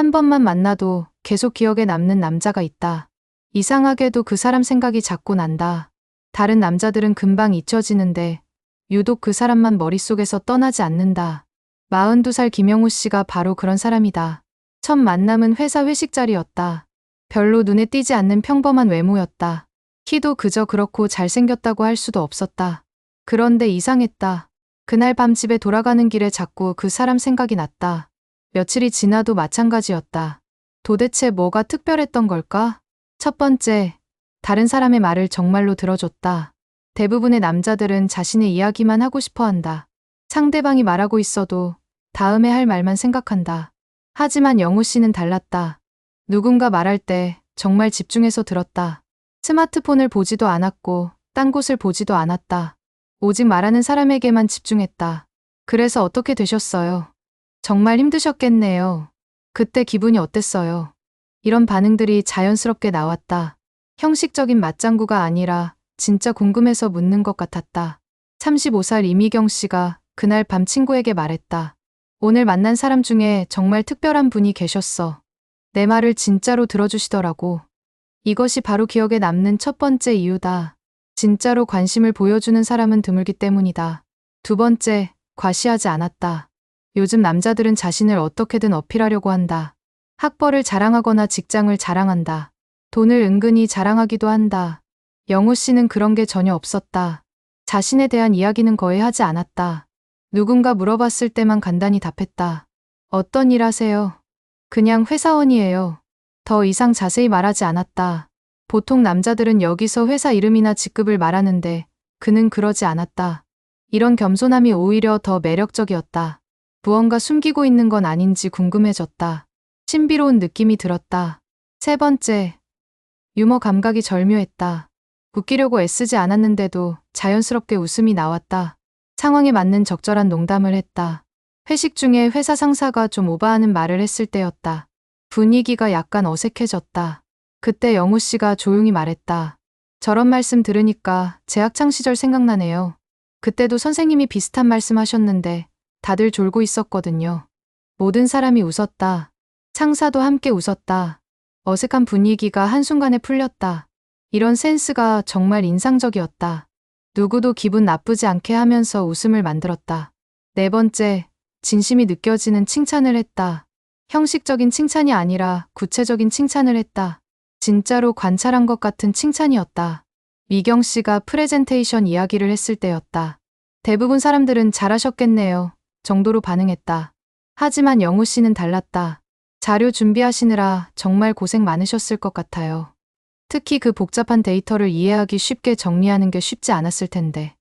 한 번만 만나도 계속 기억에 남는 남자가 있다. 이상하게도 그 사람 생각이 자꾸 난다. 다른 남자들은 금방 잊혀지는데 유독 그 사람만 머릿속에서 떠나지 않는다. 42살 김영우 씨가 바로 그런 사람이다. 첫 만남은 회사 회식 자리였다. 별로 눈에 띄지 않는 평범한 외모였다. 키도 그저 그렇고 잘생겼다고 할 수도 없었다. 그런데 이상했다. 그날 밤 집에 돌아가는 길에 자꾸 그 사람 생각이 났다. 며칠이 지나도 마찬가지였다. 도대체 뭐가 특별했던 걸까? 첫 번째, 다른 사람의 말을 정말로 들어줬다. 대부분의 남자들은 자신의 이야기만 하고 싶어 한다. 상대방이 말하고 있어도 다음에 할 말만 생각한다. 하지만 영우 씨는 달랐다. 누군가 말할 때 정말 집중해서 들었다. 스마트폰을 보지도 않았고 딴 곳을 보지도 않았다. 오직 말하는 사람에게만 집중했다. 그래서 어떻게 되셨어요? 정말 힘드셨겠네요. 그때 기분이 어땠어요? 이런 반응들이 자연스럽게 나왔다. 형식적인 맞장구가 아니라 진짜 궁금해서 묻는 것 같았다. 35살 이미경 씨가 그날 밤 친구에게 말했다. 오늘 만난 사람 중에 정말 특별한 분이 계셨어. 내 말을 진짜로 들어주시더라고. 이것이 바로 기억에 남는 첫 번째 이유다. 진짜로 관심을 보여주는 사람은 드물기 때문이다. 두 번째, 과시하지 않았다. 요즘 남자들은 자신을 어떻게든 어필하려고 한다. 학벌을 자랑하거나 직장을 자랑한다. 돈을 은근히 자랑하기도 한다. 영우 씨는 그런 게 전혀 없었다. 자신에 대한 이야기는 거의 하지 않았다. 누군가 물어봤을 때만 간단히 답했다. 어떤 일 하세요? 그냥 회사원이에요. 더 이상 자세히 말하지 않았다. 보통 남자들은 여기서 회사 이름이나 직급을 말하는데 그는 그러지 않았다. 이런 겸손함이 오히려 더 매력적이었다. 무언가 숨기고 있는 건 아닌지 궁금해졌다. 신비로운 느낌이 들었다. 세 번째, 유머 감각이 절묘했다. 웃기려고 애쓰지 않았는데도 자연스럽게 웃음이 나왔다. 상황에 맞는 적절한 농담을 했다. 회식 중에 회사 상사가 좀 오버하는 말을 했을 때였다. 분위기가 약간 어색해졌다. 그때 영우 씨가 조용히 말했다. 저런 말씀 들으니까 제 학창시절 생각나네요. 그때도 선생님이 비슷한 말씀 하셨는데 다들 졸고 있었거든요. 모든 사람이 웃었다. 상사도 함께 웃었다. 어색한 분위기가 한순간에 풀렸다. 이런 센스가 정말 인상적이었다. 누구도 기분 나쁘지 않게 하면서 웃음을 만들었다. 네 번째, 진심이 느껴지는 칭찬을 했다. 형식적인 칭찬이 아니라 구체적인 칭찬을 했다. 진짜로 관찰한 것 같은 칭찬이었다. 미경 씨가 프레젠테이션 이야기를 했을 때였다. 대부분 사람들은 잘하셨겠네요 정도로 반응했다. 하지만 영우 씨는 달랐다. 자료 준비하시느라 정말 고생 많으셨을 것 같아요. 특히 그 복잡한 데이터를 이해하기 쉽게 정리하는 게 쉽지 않았을 텐데.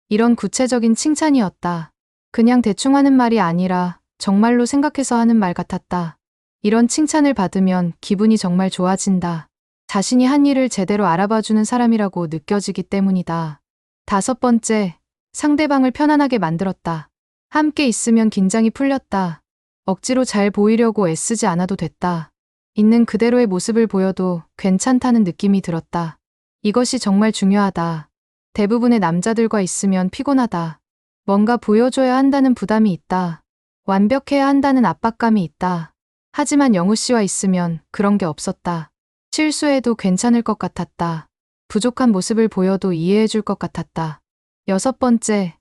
이런 구체적인 칭찬이었다. 그냥 대충 하는 말이 아니라 정말로 생각해서 하는 말 같았다. 이런 칭찬을 받으면 기분이 정말 좋아진다. 자신이 한 일을 제대로 알아봐주는 사람이라고 느껴지기 때문이다. 다섯 번째, 상대방을 편안하게 만들었다. 함께 있으면 긴장이 풀렸다. 억지로 잘 보이려고 애쓰지 않아도 됐다. 있는 그대로의 모습을 보여도 괜찮다는 느낌이 들었다. 이것이 정말 중요하다. 대부분의 남자들과 있으면 피곤하다. 뭔가 보여줘야 한다는 부담이 있다. 완벽해야 한다는 압박감이 있다. 하지만 영우 씨와 있으면 그런 게 없었다. 실수해도 괜찮을 것 같았다. 부족한 모습을 보여도 이해해 줄 것 같았다. 여섯 번째,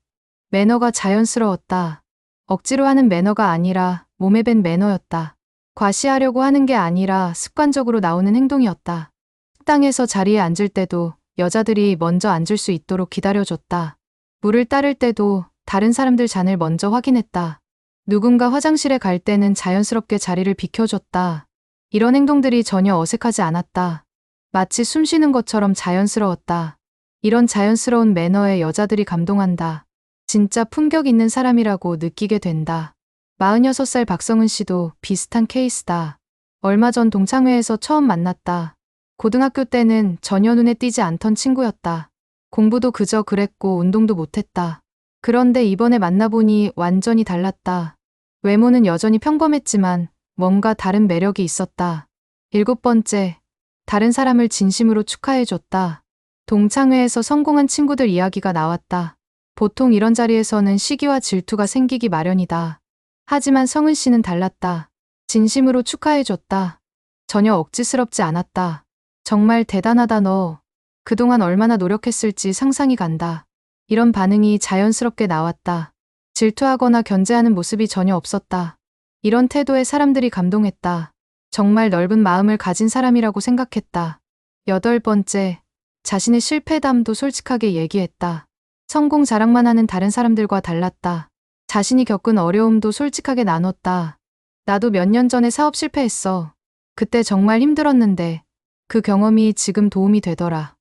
매너가 자연스러웠다. 억지로 하는 매너가 아니라 몸에 밴 매너였다. 과시하려고 하는 게 아니라 습관적으로 나오는 행동이었다. 식당에서 자리에 앉을 때도 여자들이 먼저 앉을 수 있도록 기다려줬다. 물을 따를 때도 다른 사람들 잔을 먼저 확인했다. 누군가 화장실에 갈 때는 자연스럽게 자리를 비켜줬다. 이런 행동들이 전혀 어색하지 않았다. 마치 숨 쉬는 것처럼 자연스러웠다. 이런 자연스러운 매너에 여자들이 감동한다. 진짜 품격 있는 사람이라고 느끼게 된다. 46살 박성은 씨도 비슷한 케이스다. 얼마 전 동창회에서 처음 만났다. 고등학교 때는 전혀 눈에 띄지 않던 친구였다. 공부도 그저 그랬고 운동도 못했다. 그런데 이번에 만나보니 완전히 달랐다. 외모는 여전히 평범했지만 뭔가 다른 매력이 있었다. 일곱 번째, 다른 사람을 진심으로 축하해줬다. 동창회에서 성공한 친구들 이야기가 나왔다. 보통 이런 자리에서는 시기와 질투가 생기기 마련이다. 하지만 성은 씨는 달랐다. 진심으로 축하해줬다. 전혀 억지스럽지 않았다. 정말 대단하다 너. 그동안 얼마나 노력했을지 상상이 간다. 이런 반응이 자연스럽게 나왔다. 질투하거나 견제하는 모습이 전혀 없었다. 이런 태도에 사람들이 감동했다. 정말 넓은 마음을 가진 사람이라고 생각했다. 8번째, 자신의 실패담도 솔직하게 얘기했다. 성공 자랑만 하는 다른 사람들과 달랐다. 자신이 겪은 어려움도 솔직하게 나눴다. 나도 몇 년 전에 사업 실패했어. 그때 정말 힘들었는데 그 경험이 지금 도움이 되더라.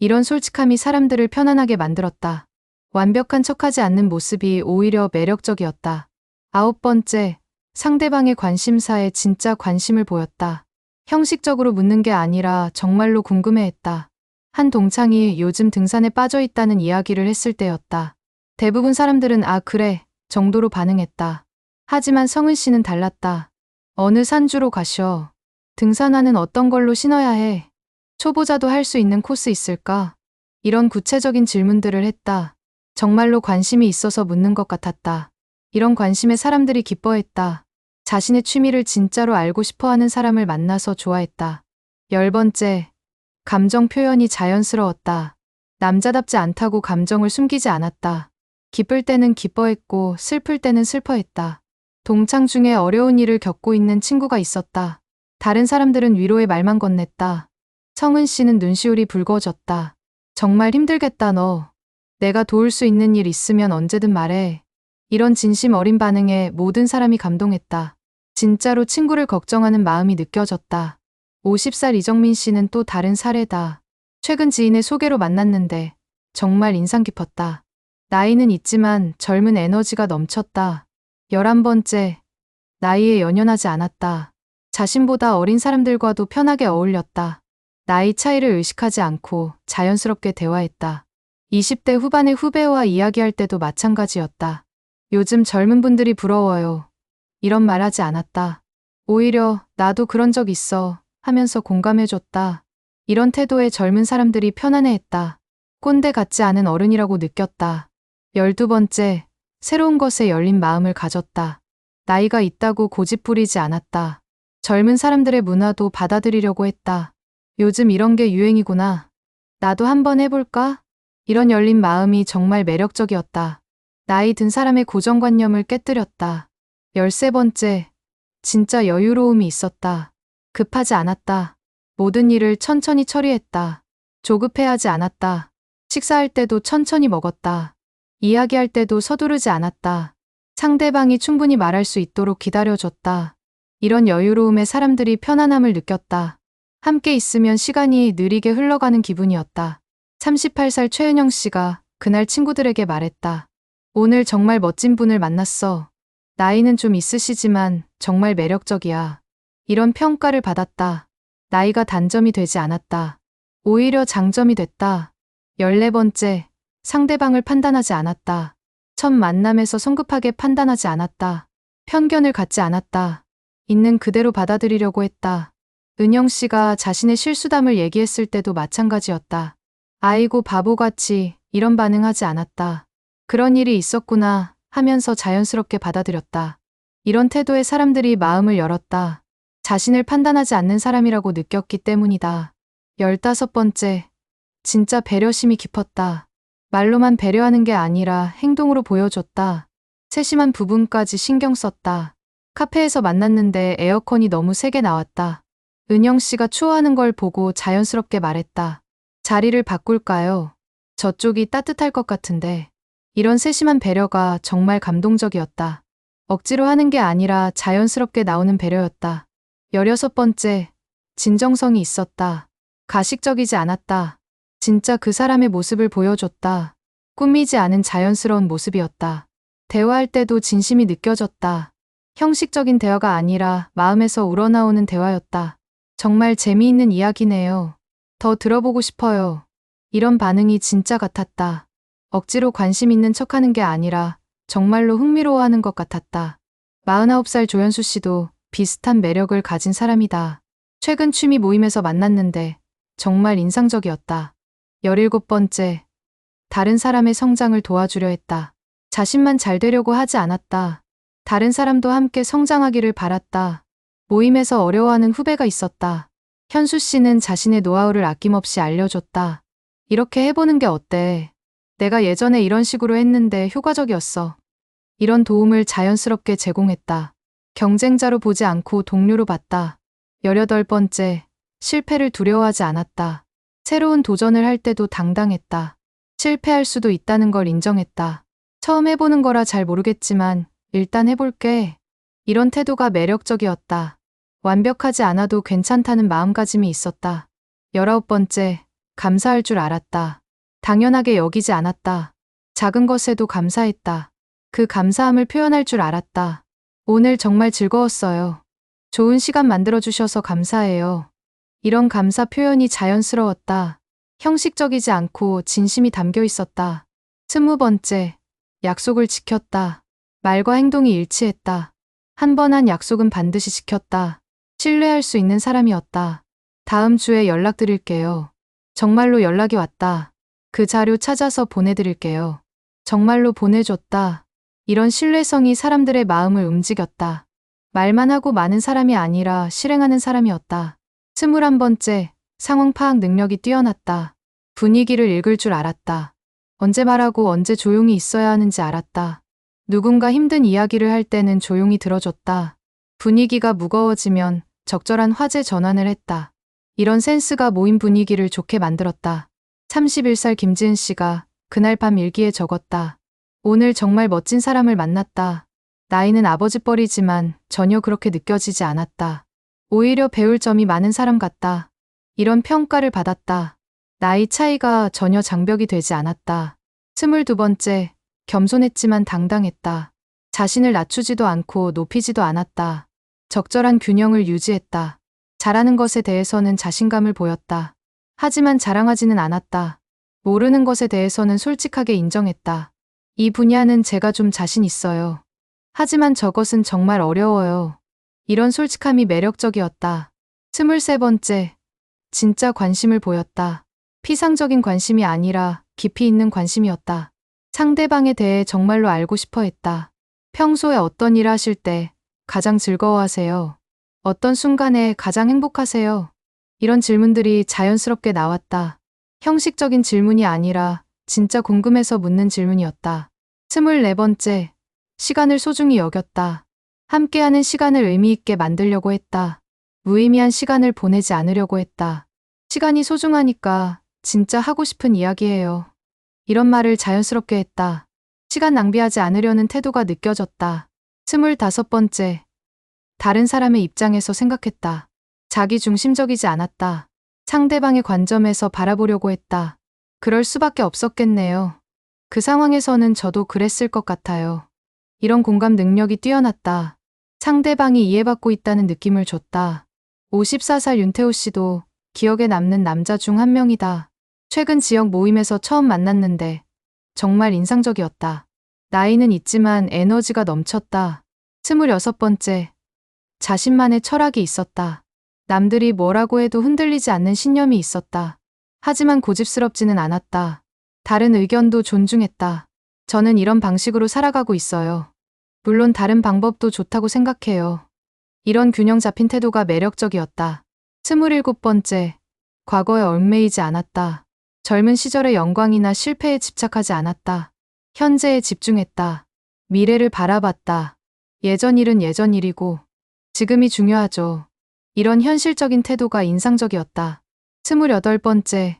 이런 솔직함이 사람들을 편안하게 만들었다. 완벽한 척하지 않는 모습이 오히려 매력적이었다. 9번째, 상대방의 관심사에 진짜 관심을 보였다. 형식적으로 묻는 게 아니라 정말로 궁금해했다. 한 동창이 요즘 등산에 빠져 있다는 이야기를 했을 때였다. 대부분 사람들은 아, 그래 정도로 반응했다. 하지만 성은 씨는 달랐다. 어느 산주로 가셔? 등산화는 어떤 걸로 신어야 해? 초보자도 할 수 있는 코스 있을까? 이런 구체적인 질문들을 했다. 정말로 관심이 있어서 묻는 것 같았다. 이런 관심에 사람들이 기뻐했다. 자신의 취미를 진짜로 알고 싶어 하는 사람을 만나서 좋아했다. 10번째, 감정 표현이 자연스러웠다. 남자답지 않다고 감정을 숨기지 않았다. 기쁠 때는 기뻐했고 슬플 때는 슬퍼했다. 동창 중에 어려운 일을 겪고 있는 친구가 있었다. 다른 사람들은 위로의 말만 건넸다. 성은 씨는 눈시울이 붉어졌다. 정말 힘들겠다 너. 내가 도울 수 있는 일 있으면 언제든 말해. 이런 진심 어린 반응에 모든 사람이 감동했다. 진짜로 친구를 걱정하는 마음이 느껴졌다. 50살 이정민 씨는 또 다른 사례다. 최근 지인의 소개로 만났는데 정말 인상 깊었다. 나이는 있지만 젊은 에너지가 넘쳤다. 11번째, 나이에 연연하지 않았다. 자신보다 어린 사람들과도 편하게 어울렸다. 나이 차이를 의식하지 않고 자연스럽게 대화했다. 20대 후반의 후배와 이야기할 때도 마찬가지였다. 요즘 젊은 분들이 부러워요. 이런 말 하지 않았다. 오히려 나도 그런 적 있어 하면서 공감해줬다. 이런 태도에 젊은 사람들이 편안해했다. 꼰대 같지 않은 어른이라고 느꼈다. 12번째, 새로운 것에 열린 마음을 가졌다. 나이가 있다고 고집 부리지 않았다. 젊은 사람들의 문화도 받아들이려고 했다. 요즘 이런 게 유행이구나. 나도 한번 해볼까? 이런 열린 마음이 정말 매력적이었다. 나이 든 사람의 고정관념을 깨뜨렸다. 13번째, 진짜 여유로움이 있었다. 급하지 않았다. 모든 일을 천천히 처리했다. 조급해하지 않았다. 식사할 때도 천천히 먹었다. 이야기할 때도 서두르지 않았다. 상대방이 충분히 말할 수 있도록 기다려줬다. 이런 여유로움에 사람들이 편안함을 느꼈다. 함께 있으면 시간이 느리게 흘러가는 기분이었다. 38살 최은영 씨가 그날 친구들에게 말했다. 오늘 정말 멋진 분을 만났어. 나이는 좀 있으시지만 정말 매력적이야. 이런 평가를 받았다. 나이가 단점이 되지 않았다. 오히려 장점이 됐다. 14번째, 상대방을 판단하지 않았다. 첫 만남에서 성급하게 판단하지 않았다. 편견을 갖지 않았다. 있는 그대로 받아들이려고 했다. 은영 씨가 자신의 실수담을 얘기했을 때도 마찬가지였다. 아이고 바보같이 이런 반응하지 않았다. 그런 일이 있었구나 하면서 자연스럽게 받아들였다. 이런 태도에 사람들이 마음을 열었다. 자신을 판단하지 않는 사람이라고 느꼈기 때문이다. 15번째, 진짜 배려심이 깊었다. 말로만 배려하는 게 아니라 행동으로 보여줬다. 세심한 부분까지 신경 썼다. 카페에서 만났는데 에어컨이 너무 세게 나왔다. 은영 씨가 추워하는 걸 보고 자연스럽게 말했다. 자리를 바꿀까요? 저쪽이 따뜻할 것 같은데. 이런 세심한 배려가 정말 감동적이었다. 억지로 하는 게 아니라 자연스럽게 나오는 배려였다. 16번째, 진정성이 있었다. 가식적이지 않았다. 진짜 그 사람의 모습을 보여줬다. 꾸미지 않은 자연스러운 모습이었다. 대화할 때도 진심이 느껴졌다. 형식적인 대화가 아니라 마음에서 우러나오는 대화였다. 정말 재미있는 이야기네요. 더 들어보고 싶어요. 이런 반응이 진짜 같았다. 억지로 관심 있는 척하는 게 아니라 정말로 흥미로워하는 것 같았다. 49살 조연수 씨도 비슷한 매력을 가진 사람이다. 최근 취미 모임에서 만났는데 정말 인상적이었다. 17번째, 다른 사람의 성장을 도와주려 했다. 자신만 잘 되려고 하지 않았다. 다른 사람도 함께 성장하기를 바랐다. 모임에서 어려워하는 후배가 있었다. 현수 씨는 자신의 노하우를 아낌없이 알려줬다. 이렇게 해보는 게 어때? 내가 예전에 이런 식으로 했는데 효과적이었어. 이런 도움을 자연스럽게 제공했다. 경쟁자로 보지 않고 동료로 봤다. 18번째, 실패를 두려워하지 않았다. 새로운 도전을 할 때도 당당했다. 실패할 수도 있다는 걸 인정했다. 처음 해보는 거라 잘 모르겠지만 일단 해볼게. 이런 태도가 매력적이었다. 완벽하지 않아도 괜찮다는 마음가짐이 있었다. 19번째, 감사할 줄 알았다. 당연하게 여기지 않았다. 작은 것에도 감사했다. 그 감사함을 표현할 줄 알았다. 오늘 정말 즐거웠어요. 좋은 시간 만들어주셔서 감사해요. 이런 감사 표현이 자연스러웠다. 형식적이지 않고 진심이 담겨 있었다. 20번째, 약속을 지켰다. 말과 행동이 일치했다. 한 번 한 약속은 반드시 지켰다. 신뢰할 수 있는 사람이었다. 다음 주에 연락드릴게요. 정말로 연락이 왔다. 그 자료 찾아서 보내드릴게요. 정말로 보내줬다. 이런 신뢰성이 사람들의 마음을 움직였다. 말만 하고 많은 사람이 아니라 실행하는 사람이었다. 21번째, 상황 파악 능력이 뛰어났다. 분위기를 읽을 줄 알았다. 언제 말하고 언제 조용히 있어야 하는지 알았다. 누군가 힘든 이야기를 할 때는 조용히 들어줬다. 분위기가 무거워지면 적절한 화제 전환을 했다. 이런 센스가 모임 분위기를 좋게 만들었다. 31살 김지은 씨가 그날 밤 일기에 적었다. 오늘 정말 멋진 사람을 만났다. 나이는 아버지뻘이지만 전혀 그렇게 느껴지지 않았다. 오히려 배울 점이 많은 사람 같다. 이런 평가를 받았다. 나이 차이가 전혀 장벽이 되지 않았다. 22번째, 겸손했지만 당당했다. 자신을 낮추지도 않고 높이지도 않았다. 적절한 균형을 유지했다. 잘하는 것에 대해서는 자신감을 보였다. 하지만 자랑하지는 않았다. 모르는 것에 대해서는 솔직하게 인정했다. 이 분야는 제가 좀 자신 있어요. 하지만 저것은 정말 어려워요. 이런 솔직함이 매력적이었다. 23번째, 진짜 관심을 보였다. 피상적인 관심이 아니라 깊이 있는 관심이었다. 상대방에 대해 정말로 알고 싶어 했다. 평소에 어떤 일 하실 때 가장 즐거워하세요? 어떤 순간에 가장 행복하세요? 이런 질문들이 자연스럽게 나왔다. 형식적인 질문이 아니라 진짜 궁금해서 묻는 질문이었다. 24번째, 시간을 소중히 여겼다. 함께하는 시간을 의미 있게 만들려고 했다. 무의미한 시간을 보내지 않으려고 했다. 시간이 소중하니까 진짜 하고 싶은 이야기예요. 이런 말을 자연스럽게 했다. 시간 낭비하지 않으려는 태도가 느껴졌다. 25번째, 다른 사람의 입장에서 생각했다. 자기 중심적이지 않았다. 상대방의 관점에서 바라보려고 했다. 그럴 수밖에 없었겠네요. 그 상황에서는 저도 그랬을 것 같아요. 이런 공감 능력이 뛰어났다. 상대방이 이해받고 있다는 느낌을 줬다. 54살 윤태호 씨도 기억에 남는 남자 중 한 명이다. 최근 지역 모임에서 처음 만났는데 정말 인상적이었다. 나이는 있지만 에너지가 넘쳤다. 26번째, 자신만의 철학이 있었다. 남들이 뭐라고 해도 흔들리지 않는 신념이 있었다. 하지만 고집스럽지는 않았다. 다른 의견도 존중했다. 저는 이런 방식으로 살아가고 있어요. 물론 다른 방법도 좋다고 생각해요. 이런 균형 잡힌 태도가 매력적이었다. 27번째, 과거에 얽매이지 않았다. 젊은 시절의 영광이나 실패에 집착하지 않았다. 현재에 집중했다. 미래를 바라봤다. 예전 일은 예전 일이고 지금이 중요하죠. 이런 현실적인 태도가 인상적이었다. 28번째,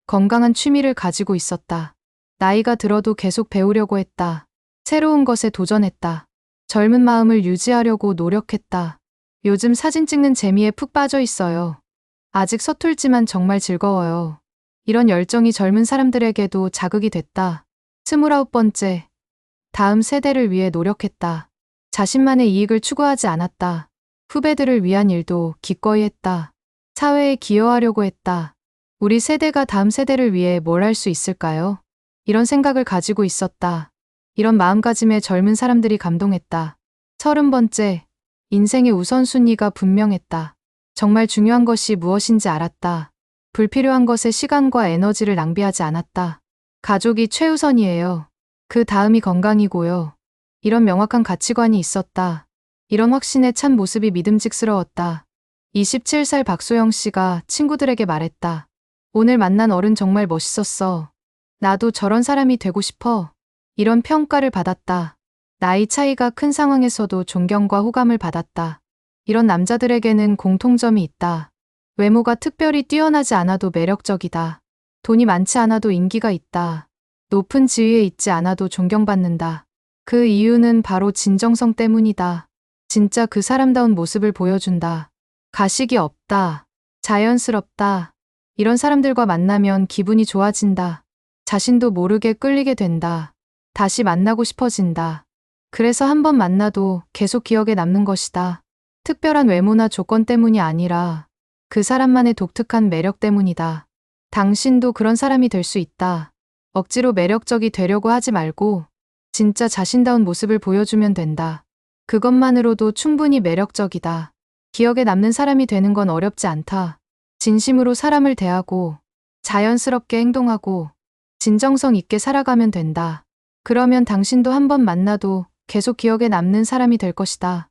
건강한 취미를 가지고 있었다. 나이가 들어도 계속 배우려고 했다. 새로운 것에 도전했다. 젊은 마음을 유지하려고 노력했다. 요즘 사진 찍는 재미에 푹 빠져 있어요. 아직 서툴지만 정말 즐거워요. 이런 열정이 젊은 사람들에게도 자극이 됐다. 29번째, 다음 세대를 위해 노력했다. 자신만의 이익을 추구하지 않았다. 후배들을 위한 일도 기꺼이 했다. 사회에 기여하려고 했다. 우리 세대가 다음 세대를 위해 뭘 할 수 있을까요? 이런 생각을 가지고 있었다. 이런 마음가짐에 젊은 사람들이 감동했다. 30번째, 인생의 우선순위가 분명했다. 정말 중요한 것이 무엇인지 알았다. 불필요한 것에 시간과 에너지를 낭비하지 않았다. 가족이 최우선이에요. 그 다음이 건강이고요. 이런 명확한 가치관이 있었다. 이런 확신에 찬 모습이 믿음직스러웠다. 27살 박소영 씨가 친구들에게 말했다. 오늘 만난 어른 정말 멋있었어. 나도 저런 사람이 되고 싶어. 이런 평가를 받았다. 나이 차이가 큰 상황에서도 존경과 호감을 받았다. 이런 남자들에게는 공통점이 있다. 외모가 특별히 뛰어나지 않아도 매력적이다. 돈이 많지 않아도 인기가 있다. 높은 지위에 있지 않아도 존경받는다. 그 이유는 바로 진정성 때문이다. 진짜 그 사람다운 모습을 보여준다. 가식이 없다. 자연스럽다. 이런 사람들과 만나면 기분이 좋아진다. 자신도 모르게 끌리게 된다. 다시 만나고 싶어진다. 그래서 한 번 만나도 계속 기억에 남는 것이다. 특별한 외모나 조건 때문이 아니라 그 사람만의 독특한 매력 때문이다. 당신도 그런 사람이 될 수 있다. 억지로 매력적이 되려고 하지 말고 진짜 자신다운 모습을 보여주면 된다. 그것만으로도 충분히 매력적이다. 기억에 남는 사람이 되는 건 어렵지 않다. 진심으로 사람을 대하고 자연스럽게 행동하고 진정성 있게 살아가면 된다. 그러면 당신도 한 번 만나도 계속 기억에 남는 사람이 될 것이다.